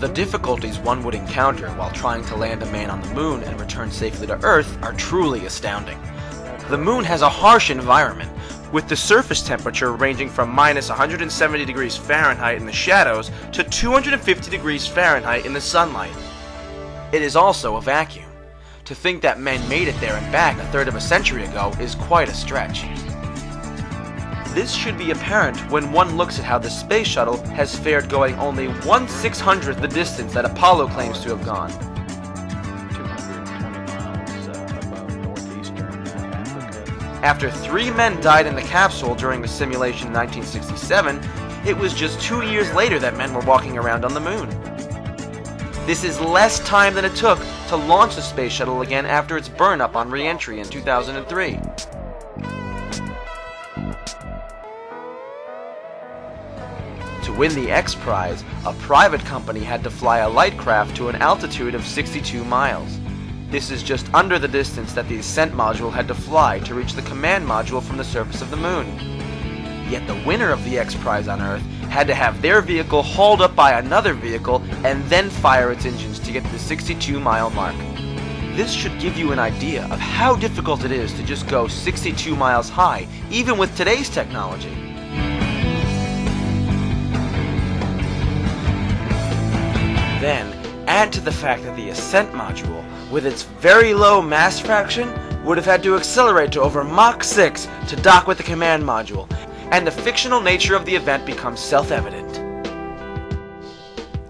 The difficulties one would encounter while trying to land a man on the moon and return safely to Earth are truly astounding. The moon has a harsh environment, with the surface temperature ranging from minus 170 degrees Fahrenheit in the shadows to 250 degrees Fahrenheit in the sunlight. It is also a vacuum. To think that men made it there and back a third of a century ago is quite a stretch. This should be apparent when one looks at how the space shuttle has fared going only 1/600th the distance that Apollo claims to have gone. 220 miles above northeastern Africa. After 3 men died in the capsule during the simulation in 1967, it was just 2 years later that men were walking around on the moon. This is less time than it took to launch the space shuttle again after its burn-up on re-entry in 2003. To win the X Prize, a private company had to fly a light craft to an altitude of 62 miles. This is just under the distance that the ascent module had to fly to reach the command module from the surface of the moon. Yet the winner of the X Prize on Earth had to have their vehicle hauled up by another vehicle and then fire its engines to get to the 62-mile mark. This should give you an idea of how difficult it is to just go 62 miles high, even with today's technology. Then, add to the fact that the ascent module, with its very low mass fraction, would have had to accelerate to over Mach 6 to dock with the command module, and the fictional nature of the event becomes self-evident.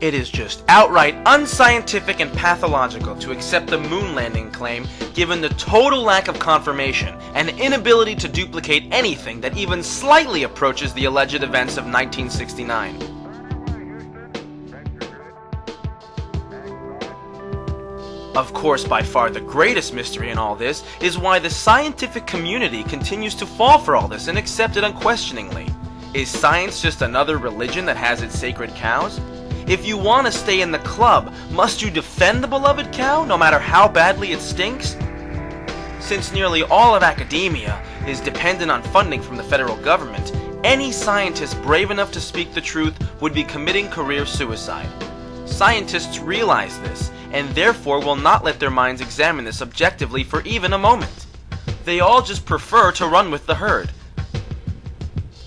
It is just outright unscientific and pathological to accept the moon landing claim given the total lack of confirmation and inability to duplicate anything that even slightly approaches the alleged events of 1969. Of course, by far the greatest mystery in all this is why the scientific community continues to fall for all this and accept it unquestioningly. Is science just another religion that has its sacred cows? If you want to stay in the club, must you defend the beloved cow, no matter how badly it stinks? Since nearly all of academia is dependent on funding from the federal government, any scientist brave enough to speak the truth would be committing career suicide. Scientists realize this, and therefore will not let their minds examine this objectively for even a moment. They all just prefer to run with the herd.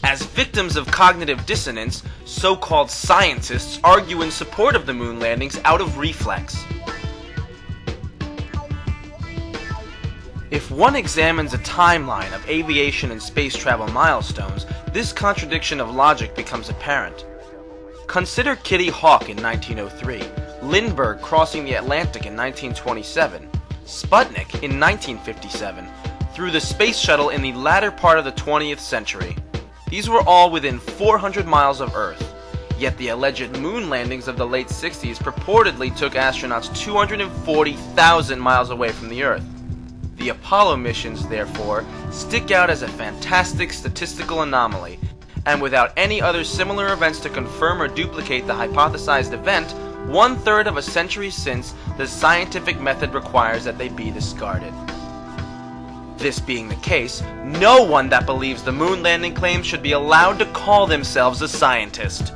As victims of cognitive dissonance, so-called scientists argue in support of the moon landings out of reflex. If one examines a timeline of aviation and space travel milestones, this contradiction of logic becomes apparent. Consider Kitty Hawk in 1903, Lindbergh crossing the Atlantic in 1927, Sputnik in 1957, through the space shuttle in the latter part of the 20th century. These were all within 400 miles of Earth, yet the alleged moon landings of the late 60s purportedly took astronauts 240,000 miles away from the Earth. The Apollo missions, therefore, stick out as a fantastic statistical anomaly, and without any other similar events to confirm or duplicate the hypothesized event, 1/3 of a century since, the scientific method requires that they be discarded. This being the case, no one that believes the moon landing claims should be allowed to call themselves a scientist.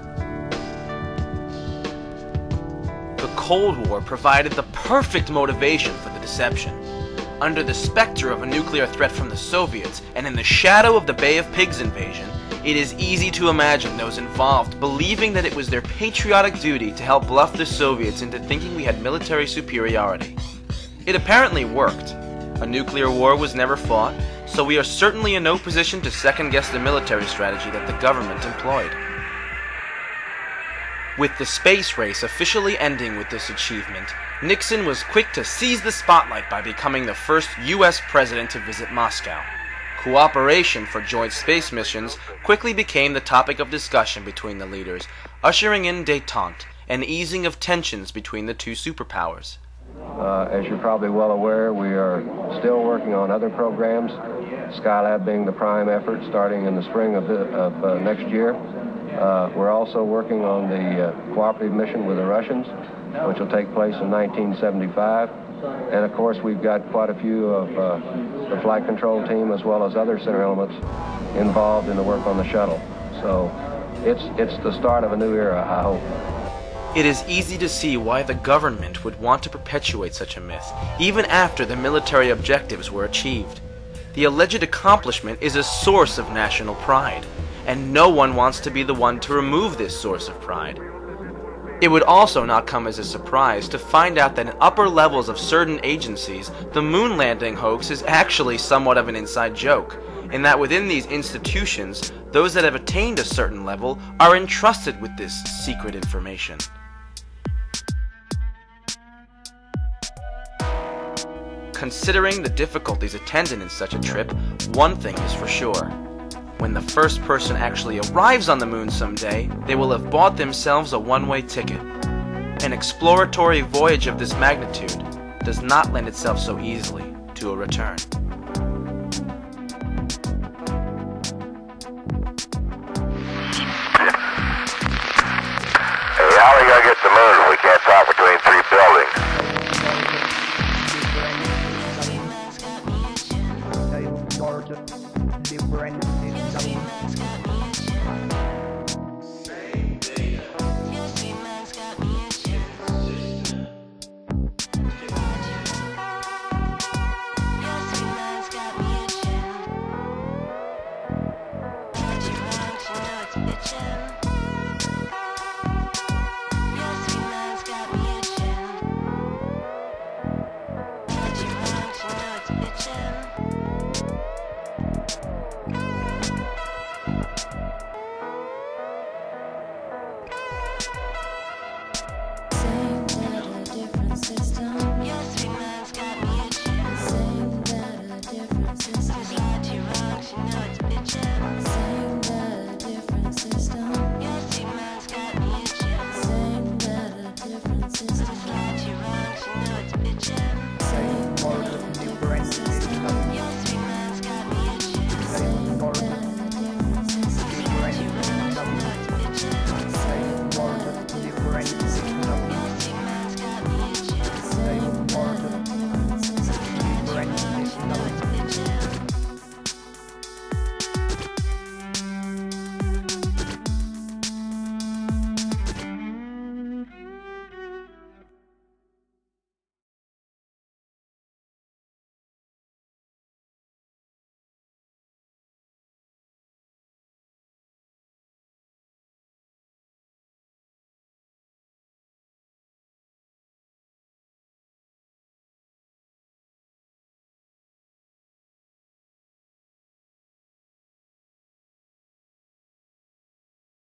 The Cold War provided the perfect motivation for the deception. Under the specter of a nuclear threat from the Soviets, and in the shadow of the Bay of Pigs invasion, it is easy to imagine those involved believing that it was their patriotic duty to help bluff the Soviets into thinking we had military superiority. It apparently worked. A nuclear war was never fought, so we are certainly in no position to second-guess the military strategy that the government employed. With the space race officially ending with this achievement, Nixon was quick to seize the spotlight by becoming the first U.S. president to visit Moscow. Cooperation for joint space missions quickly became the topic of discussion between the leaders, ushering in détente, an easing of tensions between the two superpowers. As you're probably well aware, we are still working on other programs, Skylab being the prime effort starting in the spring of next year. We're also working on the cooperative mission with the Russians, which will take place in 1975. And of course, we've got quite a few of the flight control team as well as other center elements involved in the work on the shuttle. So it's the start of a new era, I hope. It is easy to see why the government would want to perpetuate such a myth, even after the military objectives were achieved. The alleged accomplishment is a source of national pride, and no one wants to be the one to remove this source of pride. It would also not come as a surprise to find out that in upper levels of certain agencies, the moon landing hoax is actually somewhat of an inside joke, in that within these institutions, those that have attained a certain level are entrusted with this secret information. Considering the difficulties attendant in such a trip, one thing is for sure. When the first person actually arrives on the moon someday, they will have bought themselves a one-way ticket. An exploratory voyage of this magnitude does not lend itself so easily to a return. Hey, how are we gonna get to the moon if we can't talk between three buildings?